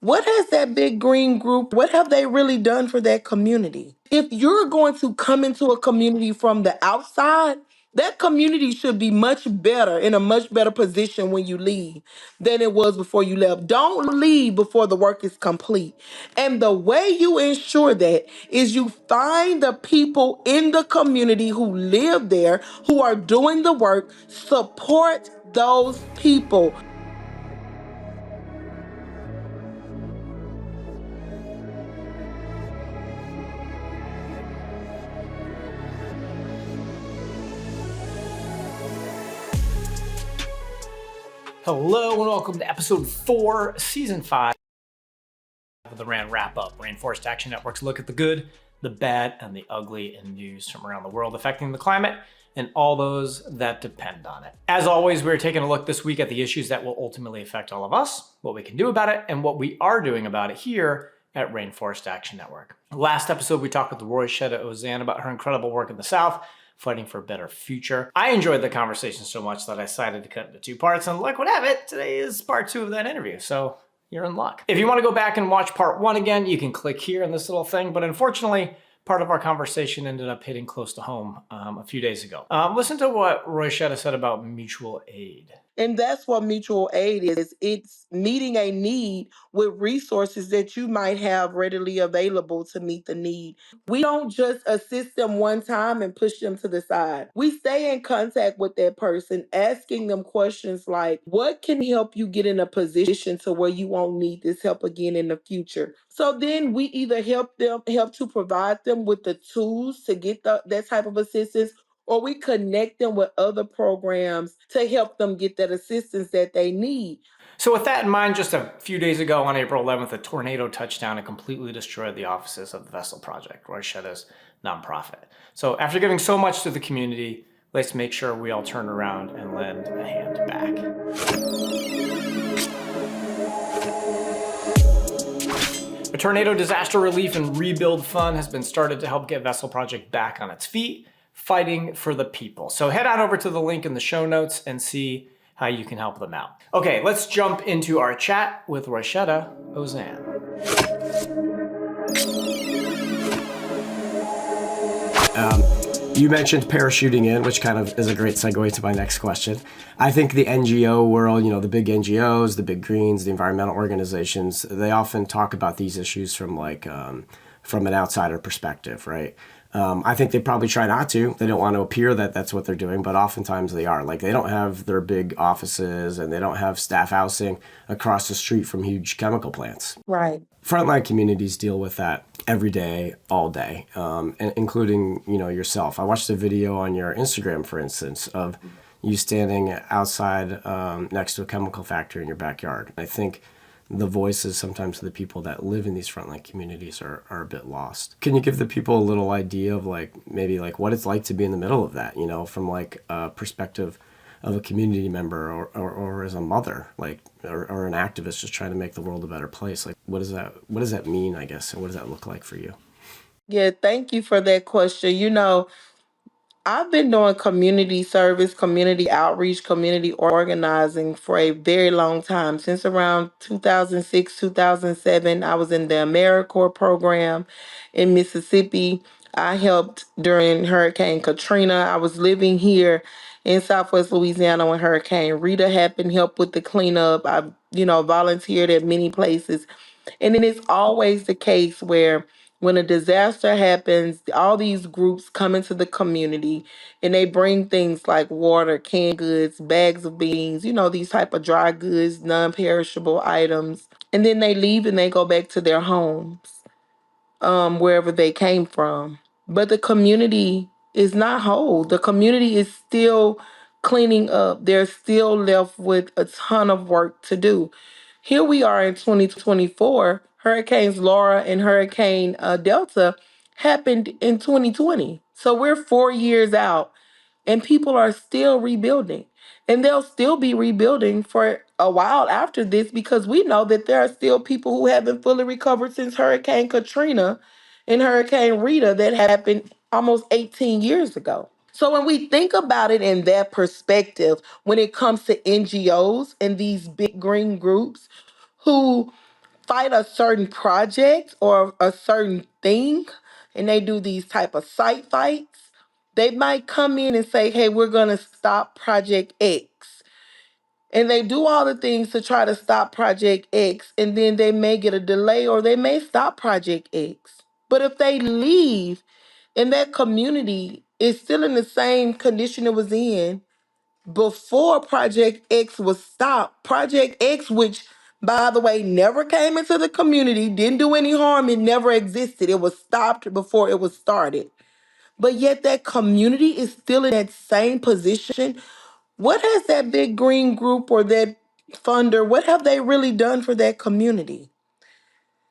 What has that big green group, what have they really done for that community? If you're going to come into a community from the outside, that community should be much better, in a much better position when you leave than it was before you left. Don't leave before the work is complete. And the way you ensure that is you find the people in the community who live there, who are doing the work, support those people. Hello and welcome to episode 4, season 5 of the RAN Wrap-Up, Rainforest Action Network's look at the good, the bad, and the ugly in news from around the world affecting the climate and all those that depend on it. As always, we're taking a look this week at the issues that will ultimately affect all of us, what we can do about it, and what we are doing about it here at Rainforest Action Network. Last episode, we talked with Roishetta Ozane about her incredible work in the South, fighting for a better future. I enjoyed the conversation so much that I decided to cut it into 2 parts, and like what have it, today is part 2 of that interview, so you're in luck. If you want to go back and watch part 1 again, you can click here in this little thing, but unfortunately, part of our conversation ended up hitting close to home a few days ago. Listen to what Roishetta said about mutual aid. And that's what mutual aid is. It's meeting a need with resources that you might have readily available to meet the need. We don't just assist them one time and push them to the side. We stay in contact with that person, asking them questions like, what can help you get in a position to where you won't need this help again in the future? So then we either help to provide them with the tools to get that type of assistance, or we connect them with other programs to help them get that assistance that they need. So with that in mind, just a few days ago on April 11th, a tornado touched down and completely destroyed the offices of the Vessel Project, Roishetta's nonprofit. So after giving so much to the community, let's make sure we all turn around and lend a hand back. A tornado disaster relief and rebuild fund has been started to help get Vessel Project back on its feet, fighting for the people. So head on over to the link in the show notes and see how you can help them out. Okay, let's jump into our chat with Roishetta Ozane. You mentioned parachuting in, which kind of is a great segue to my next question. I think the NGO world, the big NGOs, the big greens, the environmental organizations, they often talk about these issues from from an outsider perspective, right? I think they probably try not to. They don't want to appear that that's what they're doing, but oftentimes they are. Like, they don't have their big offices and they don't have staff housing across the street from huge chemical plants. Right. Frontline communities deal with that every day, all day, and including, yourself. I watched a video on your Instagram, for instance, of you standing outside next to a chemical factory in your backyard. I think the voices sometimes of the people that live in these frontline communities are a bit lost. Can you give the people a little idea of maybe what it's like to be in the middle of that, from a perspective of a community member or as a mother, or an activist just trying to make the world a better place? What does that mean, I guess, and what does that look like for you? Yeah, thank you for that question. I've been doing community service, community outreach, community organizing for a very long time. Since around 2006, 2007, I was in the AmeriCorps program in Mississippi. I helped during Hurricane Katrina. I was living here in Southwest Louisiana when Hurricane Rita happened, helped with the cleanup. I, volunteered at many places. And then it's always the case where when a disaster happens, all these groups come into the community and they bring things like water, canned goods, bags of beans, these type of dry goods, non-perishable items. And then they leave and they go back to their homes, wherever they came from. But the community is not whole. The community is still cleaning up. They're still left with a ton of work to do. Here we are in 2024. Hurricanes Laura and Hurricane Delta happened in 2020. So we're 4 years out and people are still rebuilding. And they'll still be rebuilding for a while after this, because we know that there are still people who haven't fully recovered since Hurricane Katrina and Hurricane Rita that happened almost 18 years ago. So when we think about it in that perspective, when it comes to NGOs and these big green groups who fight a certain project or a certain thing, and they do these type of site fights, they might come in and say, hey, we're going to stop project X. And they do all the things to try to stop project X, and then they may get a delay or they may stop project X. But if they leave and that community is still in the same condition it was in before Project X was stopped, Project X, which by the way never came into the community, didn't do any harm, it never existed. It was stopped before it was started. But yet that community is still in that same position. What has that big green group or that funder, what have they really done for that community?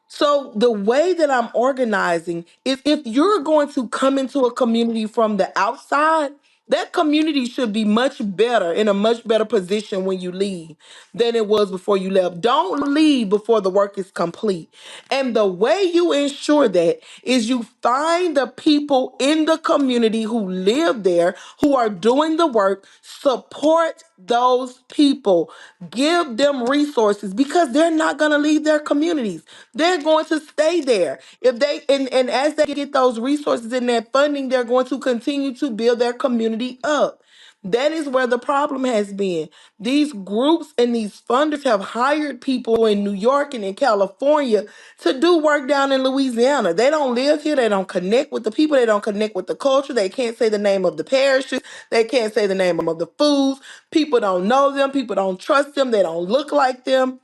So the way that I'm organizing is, if you're going to come into a community from the outside, that community should be much better, in a much better position when you leave than it was before you left. Don't leave before the work is complete. And the way you ensure that is you find the people in the community who live there, who are doing the work, support those people, give them resources, because they're not going to leave their communities. They're going to stay there. If they and as they get those resources and that funding, they're going to continue to build their community up. That is where the problem has been. These groups and these funders have hired people in New York and in California to do work down in Louisiana. They don't live here. They don't connect with the people. They don't connect with the culture. They can't say the name of the parishes. They can't say the name of the foods. People don't know them. People don't trust them. They don't look like them.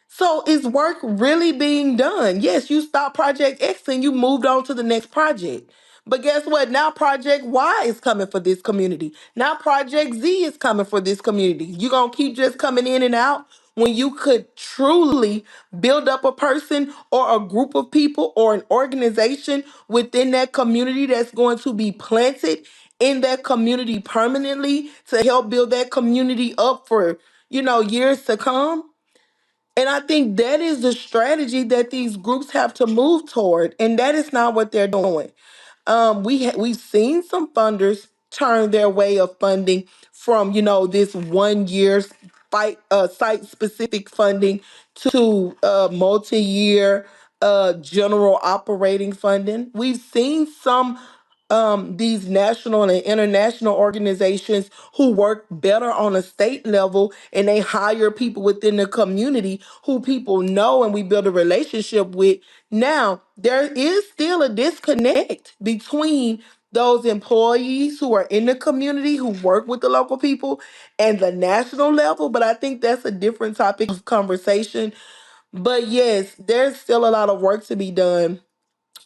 So is work really being done? Yes, you stopped Project X and you moved on to the next project. But guess what? Now Project Y is coming for this community. Now Project Z is coming for this community. You gonna keep just coming in and out when you could truly build up a person or a group of people or an organization within that community that's going to be planted in that community permanently to help build that community up for, years to come. And I think that is the strategy that these groups have to move toward, and that is not what they're doing. We've seen some funders turn their way of funding from this 1 year fight site specific funding to multi-year general operating funding. We've seen some these national and international organizations who work better on a state level, and they hire people within the community who people know and we build a relationship with. Now, there is still a disconnect between those employees who are in the community who work with the local people and the national level, but I think that's a different topic of conversation. But yes, there's still a lot of work to be done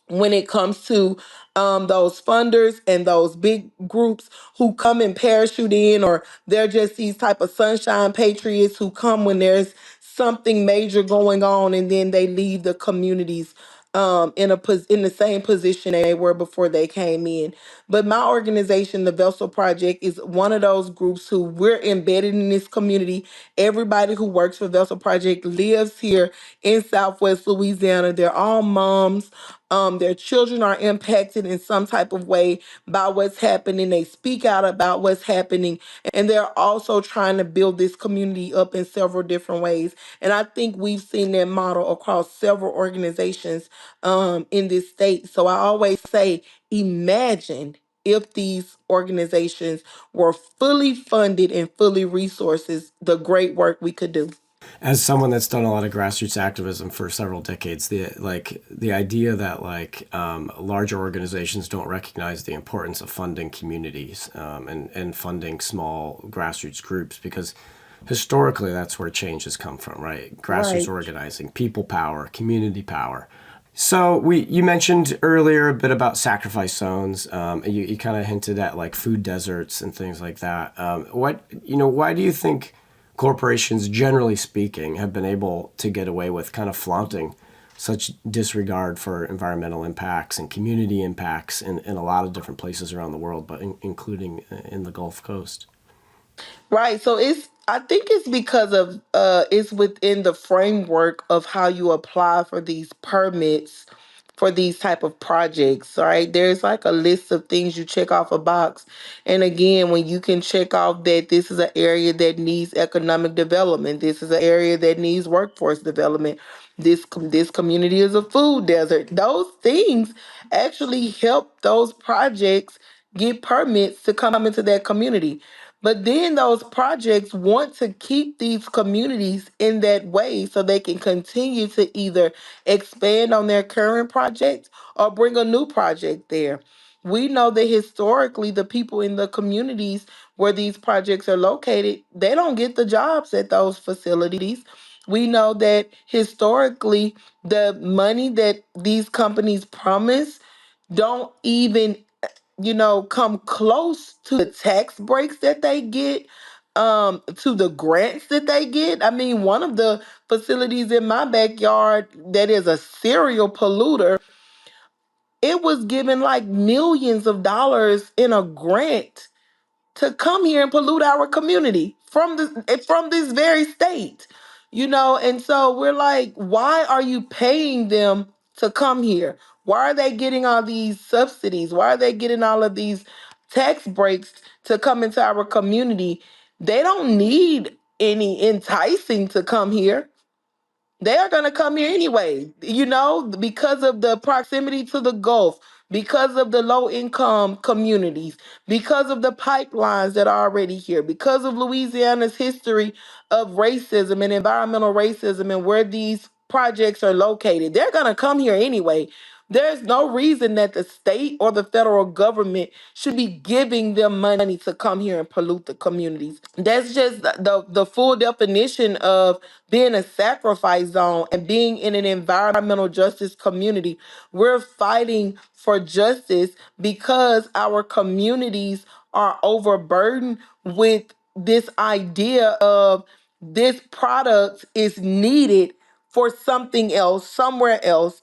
when it comes to those funders and those big groups who come and parachute in, or they're just these type of sunshine patriots who come when there's something major going on, and then they leave the communities in the same position they were before they came in. But my organization, the Vessel Project, is one of those groups who we're embedded in this community. Everybody who works for Vessel Project lives here in Southwest Louisiana. They're all moms. Their children are impacted in some type of way by what's happening. They speak out about what's happening, and they're also trying to build this community up in several different ways. And I think we've seen that model across several organizations in this state. So I always say, imagine if these organizations were fully funded and fully resources, the great work we could do. As someone that's done a lot of grassroots activism for several decades, the idea that larger organizations don't recognize the importance of funding communities and funding small grassroots groups, because historically that's where change has come from, right? Grassroots Right. organizing, people power, community power. So you mentioned earlier a bit about sacrifice zones. You kind of hinted at like food deserts and things like that. Why do you think corporations, generally speaking, have been able to get away with kind of flaunting such disregard for environmental impacts and community impacts in a lot of different places around the world, but including in the Gulf Coast? Right. So I think it's because of it's within the framework of how you apply for these permits for these type of projects, right? There's like a list of things you check off a box. And again, when you can check off that this is an area that needs economic development, this is an area that needs workforce development, This community is a food desert. Those things actually help those projects get permits to come into that community. But then those projects want to keep these communities in that way so they can continue to either expand on their current project or bring a new project there. We know that historically, the people in the communities where these projects are located, they don't get the jobs at those facilities. We know that historically, the money that these companies promise don't even, come close to the tax breaks that they get, to the grants that they get. I mean, one of the facilities in my backyard that is a serial polluter, it was given like millions of dollars in a grant to come here and pollute our community from this very state. And so we're like, why are you paying them to come here? Why are they getting all these subsidies? Why are they getting all of these tax breaks to come into our community? They don't need any enticing to come here. They are going to come here anyway, because of the proximity to the Gulf, because of the low income communities, because of the pipelines that are already here, because of Louisiana's history of racism and environmental racism and where these projects are located. They're going to come here anyway. There's no reason that the state or the federal government should be giving them money to come here and pollute the communities. That's just the full definition of being a sacrifice zone and being in an environmental justice community. We're fighting for justice because our communities are overburdened with this idea of this product is needed for something else, somewhere else,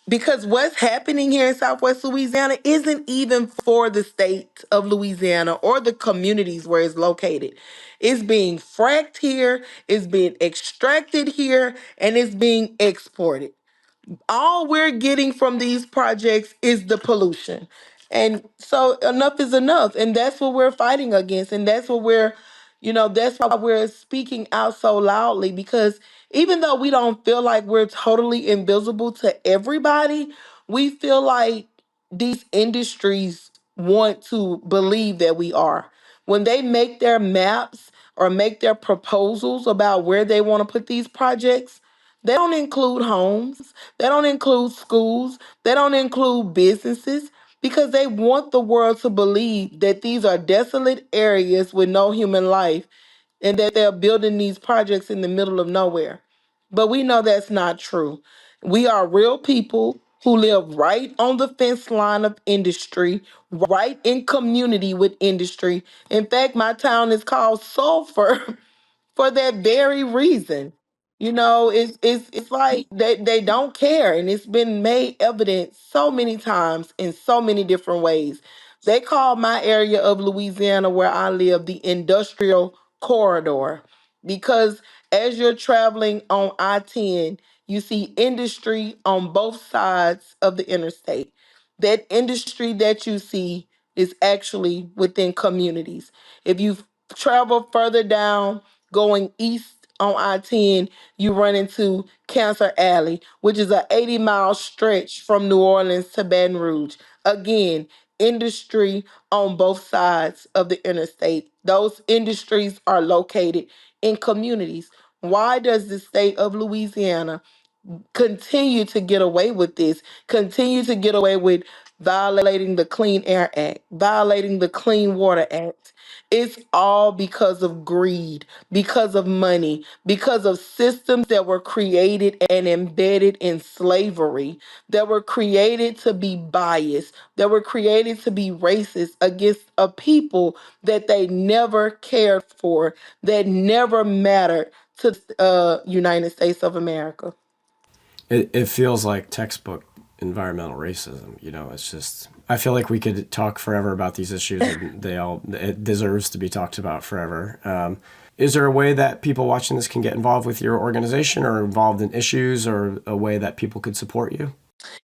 because what's happening here in Southwest Louisiana isn't even for the state of Louisiana or the communities where it's located. It's being fracked here, it's being extracted here, and it's being exported. All we're getting from these projects is the pollution. And so enough is enough. And that's what we're fighting against. And that's why we're speaking out so loudly, because even though we don't feel like we're totally invisible to everybody, we feel like these industries want to believe that we are. When they make their maps or make their proposals about where they want to put these projects, they don't include homes, they don't include schools, they don't include businesses, because they want the world to believe that these are desolate areas with no human life and that they're building these projects in the middle of nowhere. But we know that's not true. We are real people who live right on the fence line of industry, right in community with industry. In fact, my town is called Sulphur for that very reason. It's like they don't care, and it's been made evident so many times in so many different ways. They call my area of Louisiana where I live the industrial corridor, because as you're traveling on I-10, you see industry on both sides of the interstate. That industry that you see is actually within communities. If you travel further down, going east on I-10, you run into Cancer Alley, which is an 80-mile stretch from New Orleans to Baton Rouge. Again, industry on both sides of the interstate. Those industries are located in communities. Why does the state of Louisiana continue to get away with this, continue to get away with violating the Clean Air Act, violating the Clean Water Act? It's all because of greed, because of money, because of systems that were created and embedded in slavery, that were created to be biased, that were created to be racist against a people that they never cared for, that never mattered to the United States of America. It feels like textbook environmental racism. It's just, I feel like we could talk forever about these issues, and it deserves to be talked about forever. Is there a way that people watching this can get involved with your organization or involved in issues, or a way that people could support you?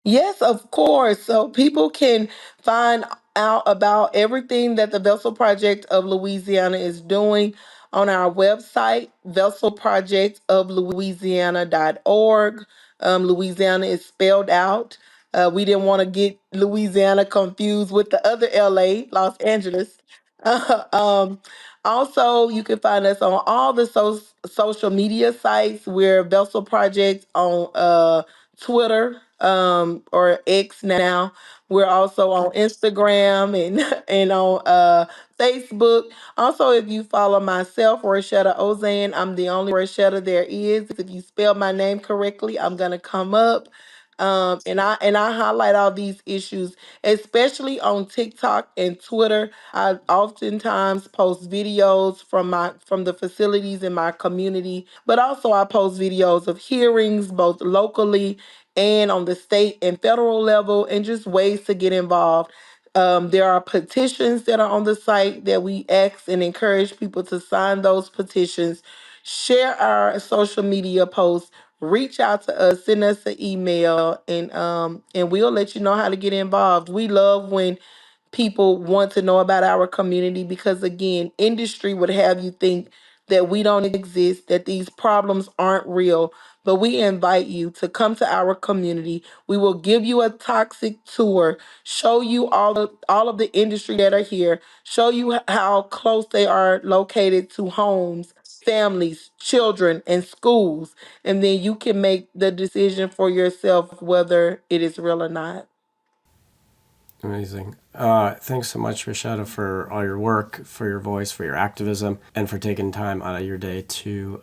Yes, of course. So people can find out about everything that the Vessel Project of Louisiana is doing on our website, Vessel Project of Louisiana.org. Louisiana is spelled out. We didn't want to get Louisiana confused with the other LA, Los Angeles. um, Also, you can find us on all the social media sites. We're Vessel Project on Twitter, or X now. We're also on Instagram and and on Facebook. Also, if you follow myself, Roishetta Ozane, I'm the only Roishetta there is. If you spell my name correctly, I'm gonna come up. And I highlight all these issues, especially on TikTok and Twitter. I oftentimes post videos from the facilities in my community, but also I post videos of hearings both locally and on the state and federal level, and just ways to get involved. There are petitions that are on the site that we ask and encourage people to sign those petitions. Share our social media posts. Reach out to us. Send us an email, and we'll let you know how to get involved. We love when people want to know about our community because, again, industry would have you think that we don't exist, that these problems aren't real. But we invite you to come to our community. We will give you a toxic tour, show you all of the industry that are here, show you how close they are located to homes, families, children, and schools. And then you can make the decision for yourself whether it is real or not. Amazing. Thanks so much, Roishetta, for all your work, for your voice, for your activism, and for taking time out of your day to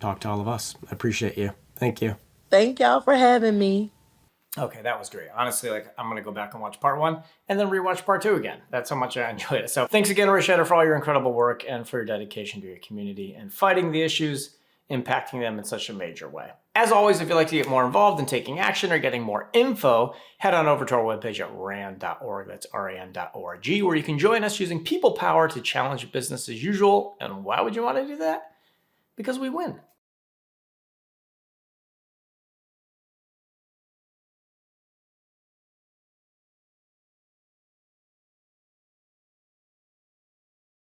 talk to all of us. I appreciate you. Thank you. Thank y'all for having me. Okay, that was great. Honestly, I'm gonna go back and watch part 1 and then rewatch part 2 again. That's how much I enjoyed it. So thanks again, Roishetta, for all your incredible work and for your dedication to your community and fighting the issues impacting them in such a major way. As always, if you'd like to get more involved in taking action or getting more info, head on over to our webpage at ran.org. That's ran.org, where you can join us using people power to challenge business as usual. And why would you want to do that? Because we win.